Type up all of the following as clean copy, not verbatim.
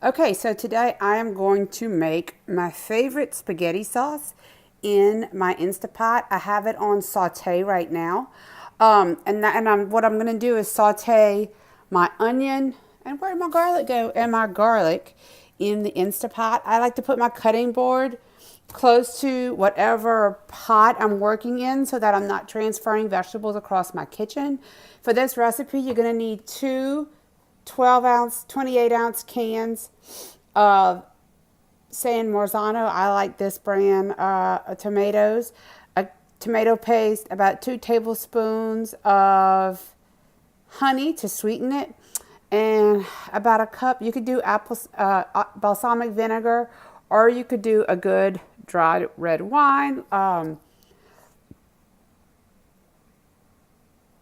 Okay, so today I am going to make my favorite spaghetti sauce in my Insta Pot. I have it on saute right now. What I'm going to do is saute my onion, and where did my garlic go? And my garlic in the Insta Pot. I like to put my cutting board close to whatever pot I'm working in so that I'm not transferring vegetables across my kitchen. For this recipe, you're going to need two 12-ounce, 28-ounce cans of San Marzano. I like this brand of tomatoes. A tomato paste, about 2 tablespoons of honey to sweeten it, and about a cup. You could do balsamic vinegar, or you could do a good dry red wine.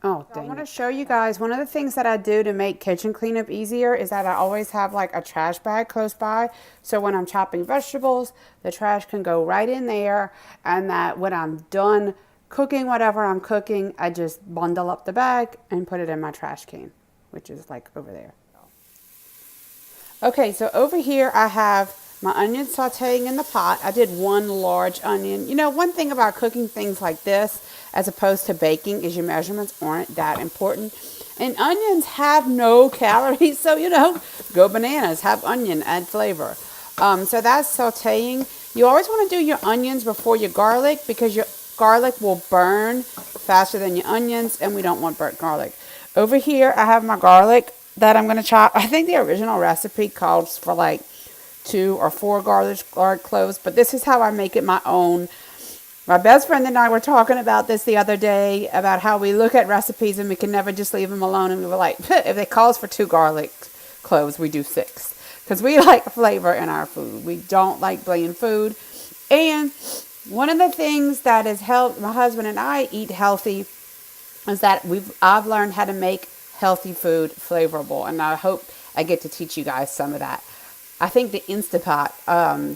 Oh, dang. I want to show you guys one of the things that I do to make kitchen cleanup easier is that I always have like a trash bag close by. So when I'm chopping vegetables, the trash can go right in there. And that when I'm done cooking whatever I'm cooking, I just bundle up the bag and put it in my trash can, which is like over there. Okay, so over here I have my onion sauteing in the pot. I did 1 large onion. You know, one thing about cooking things like this as opposed to baking is your measurements aren't that important. And onions have no calories, so, you know, go bananas, have onion, add flavor. So that's sauteing. You always want to do your onions before your garlic because your garlic will burn faster than your onions, and we don't want burnt garlic. Over here, I have my garlic that I'm going to chop. I think the original recipe calls for like 2 or 4 garlic cloves, but this is how I make it my own. My best friend and I were talking about this the other day, about how we look at recipes and we can never just leave them alone. And we were like, if it calls for 2 garlic cloves, we do 6. Because we like flavor in our food. We don't like bland food. And one of the things that has helped my husband and I eat healthy is that I've learned how to make healthy food flavorful. And I hope I get to teach you guys some of that. I think the Insta Pot,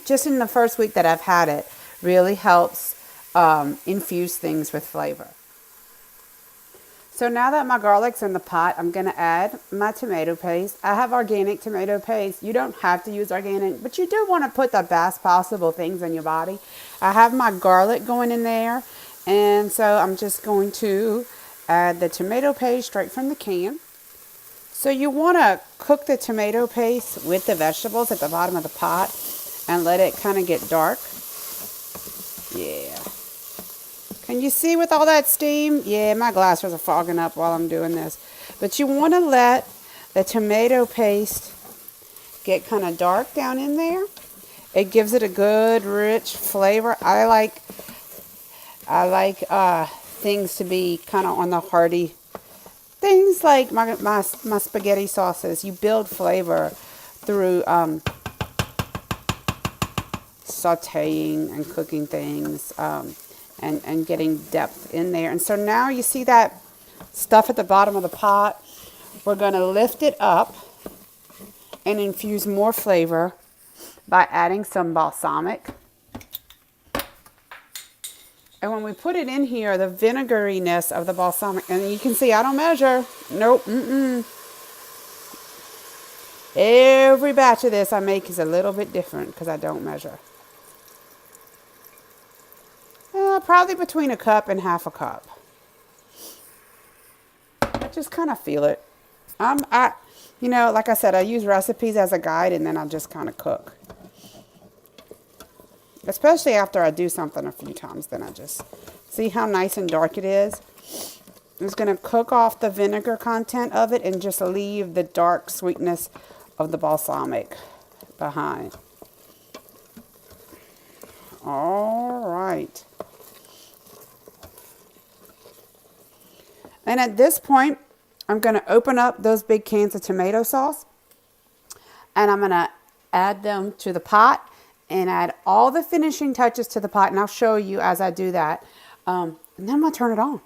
just in the first week that I've had it, really helps infuse things with flavor. So now that my garlic's in the pot, I'm going to add my tomato paste. I have organic tomato paste. You don't have to use organic, but you do want to put the best possible things in your body. I have my garlic going in there, and so I'm just going to add the tomato paste straight from the can. So you want to cook the tomato paste with the vegetables at the bottom of the pot and let it kind of get dark. Yeah. Can you see with all that steam? Yeah, my glasses are fogging up while I'm doing this. But you want to let the tomato paste get kind of dark down in there. It gives it a good, rich flavor. I like things to be kind of on the hearty. Things like my spaghetti sauces. You build flavor through sauteing and cooking things. And getting depth in there. And so now you see that stuff at the bottom of the pot. We're going to lift it up and infuse more flavor by adding some balsamic. And when we put it in here, the vinegariness of the balsamic, and you can see I don't measure. Nope. Every batch of this I make is a little bit different because I don't measure. Probably between a cup and half a cup. I just kind of feel it. You know, like I said, I use recipes as a guide, and then I just kind of cook. Especially after I do something a few times, then I just see how nice and dark it is. I'm just going to cook off the vinegar content of it and just leave the dark sweetness of the balsamic behind. All right. And at this point, I'm going to open up those big cans of tomato sauce, and I'm going to add them to the pot and add all the finishing touches to the pot. And I'll show you as I do that. And then I'm going to turn it on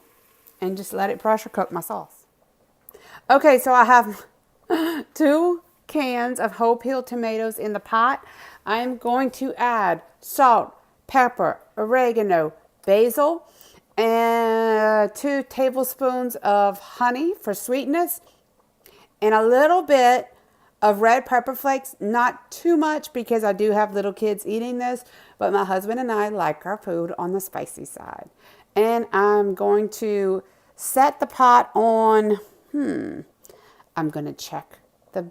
and just let it pressure cook my sauce. Okay, so I have 2 cans of whole peeled tomatoes in the pot. I'm going to add salt, pepper, oregano, basil, and 2 tablespoons of honey for sweetness, and a little bit of red pepper flakes, not too much because I do have little kids eating this, but my husband and I like our food on the spicy side. And I'm going to set the pot on, I'm going to check the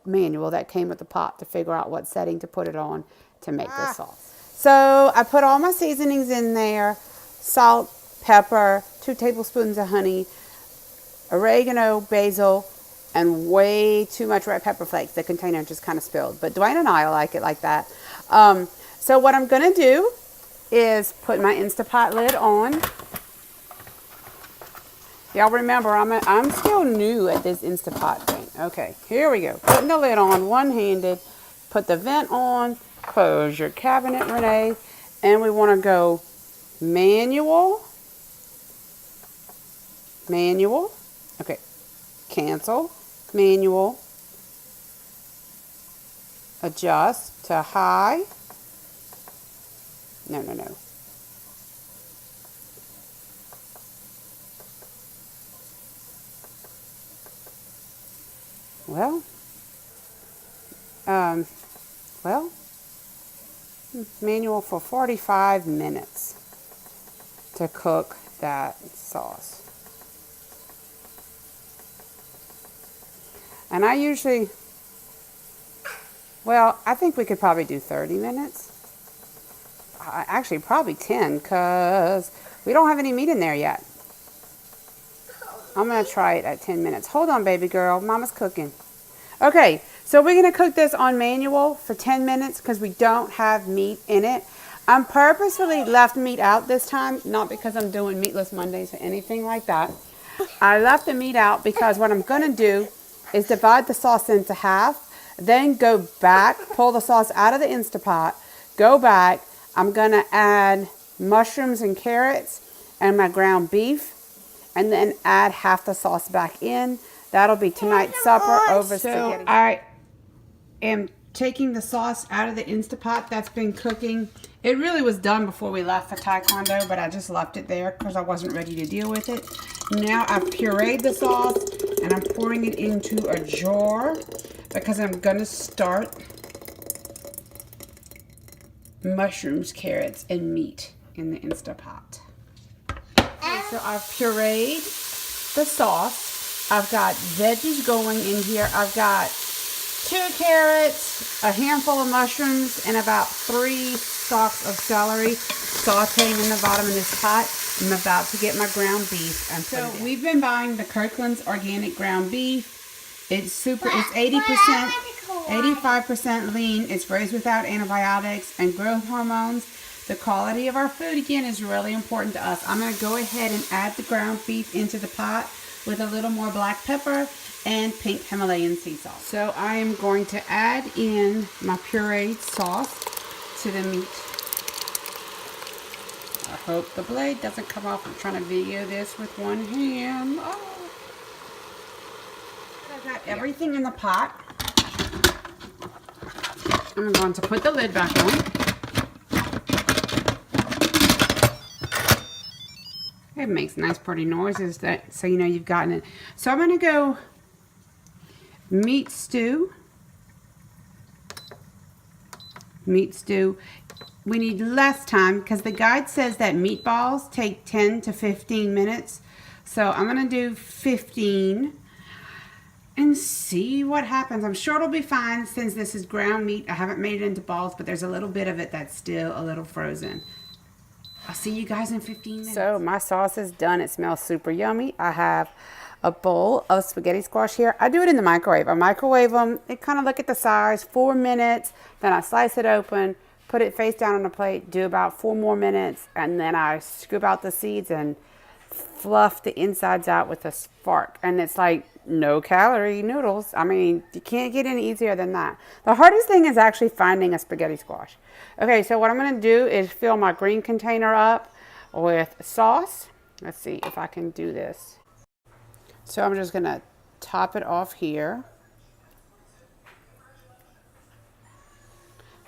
manual that came with the pot to figure out what setting to put it on to make this sauce. So I put all my seasonings in there, salt, pepper, 2 tablespoons of honey, oregano, basil, and way too much red pepper flakes. The container just kind of spilled, but Dwayne and I like it like that. So what I'm going to do is put my Insta Pot lid on. Y'all remember, I'm still new at this Insta Pot thing. Okay, here we go. Putting the lid on one-handed. Put the vent on. Close your cabinet, Renee. And we want to go manual. Manual. Okay. Cancel. Manual. Adjust to high. No. Well, manual for 45 minutes to cook that sauce. And I usually, I think we could probably do 30 minutes. Actually, probably 10 because we don't have any meat in there yet. I'm going to try it at 10 minutes. Hold on, baby girl. Mama's cooking. Okay, so we're going to cook this on manual for 10 minutes because we don't have meat in it. I'm purposefully left meat out this time, not because I'm doing Meatless Mondays or anything like that. I left the meat out because what I'm going to do is divide the sauce into half, then go back, pull the sauce out of the Insta Pot, go back. I'm going to add mushrooms and carrots and my ground beef, and then add half the sauce back in. That'll be tonight's supper over spaghetti. So I am taking the sauce out of the Insta Pot that's been cooking. It really was done before we left for Taekwondo, but I just left it there because I wasn't ready to deal with it. Now I've pureed the sauce and I'm pouring it into a jar because I'm going to start mushrooms, carrots, and meat in the Insta Pot. Okay, so I've pureed the sauce. I've got veggies going in here. I've got 2 carrots, a handful of mushrooms, and about 3 stalks of celery sauteing in the bottom of this pot. I'm about to get my ground beef and put it in. We've been buying the Kirkland's organic ground beef. It's 80%, 85% lean. It's raised without antibiotics and growth hormones. The quality of our food, again, is really important to us. I'm going to go ahead and add the ground beef into the pot with a little more black pepper and pink Himalayan sea salt. So I am going to add in my pureed sauce to the meat. I hope the blade doesn't come off. I'm trying to video this with one hand. Oh. I've got everything in the pot. I'm going to put the lid back on. It makes nice pretty noises, so you know you've gotten it. So I'm going to go meat stew. Meat stew. We need less time because the guide says that meatballs take 10 to 15 minutes. So I'm going to do 15 and see what happens. I'm sure it'll be fine since this is ground meat. I haven't made it into balls, but there's a little bit of it that's still a little frozen. I'll see you guys in 15 minutes. So my sauce is done. It smells super yummy. I have a bowl of spaghetti squash here. I do it in the microwave. I microwave them. They kind of look at the size, 4 minutes. Then I slice it open, put it face down on a plate, do about 4 more minutes, and then I scoop out the seeds and fluff the insides out with a fork. And it's like no calorie noodles. I mean, you can't get any easier than that. The hardest thing is actually finding a spaghetti squash. Okay, so what I'm going to do is fill my green container up with sauce. Let's see if I can do this. So I'm just going to top it off here.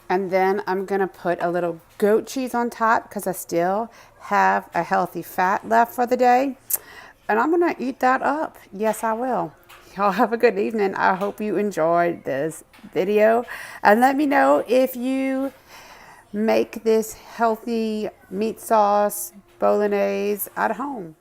And then I'm going to put a little goat cheese on top because I still have a healthy fat left for the day. And I'm going to eat that up. Yes, I will. Y'all have a good evening. I hope you enjoyed this video. And let me know if you make this healthy meat sauce bolognese at home.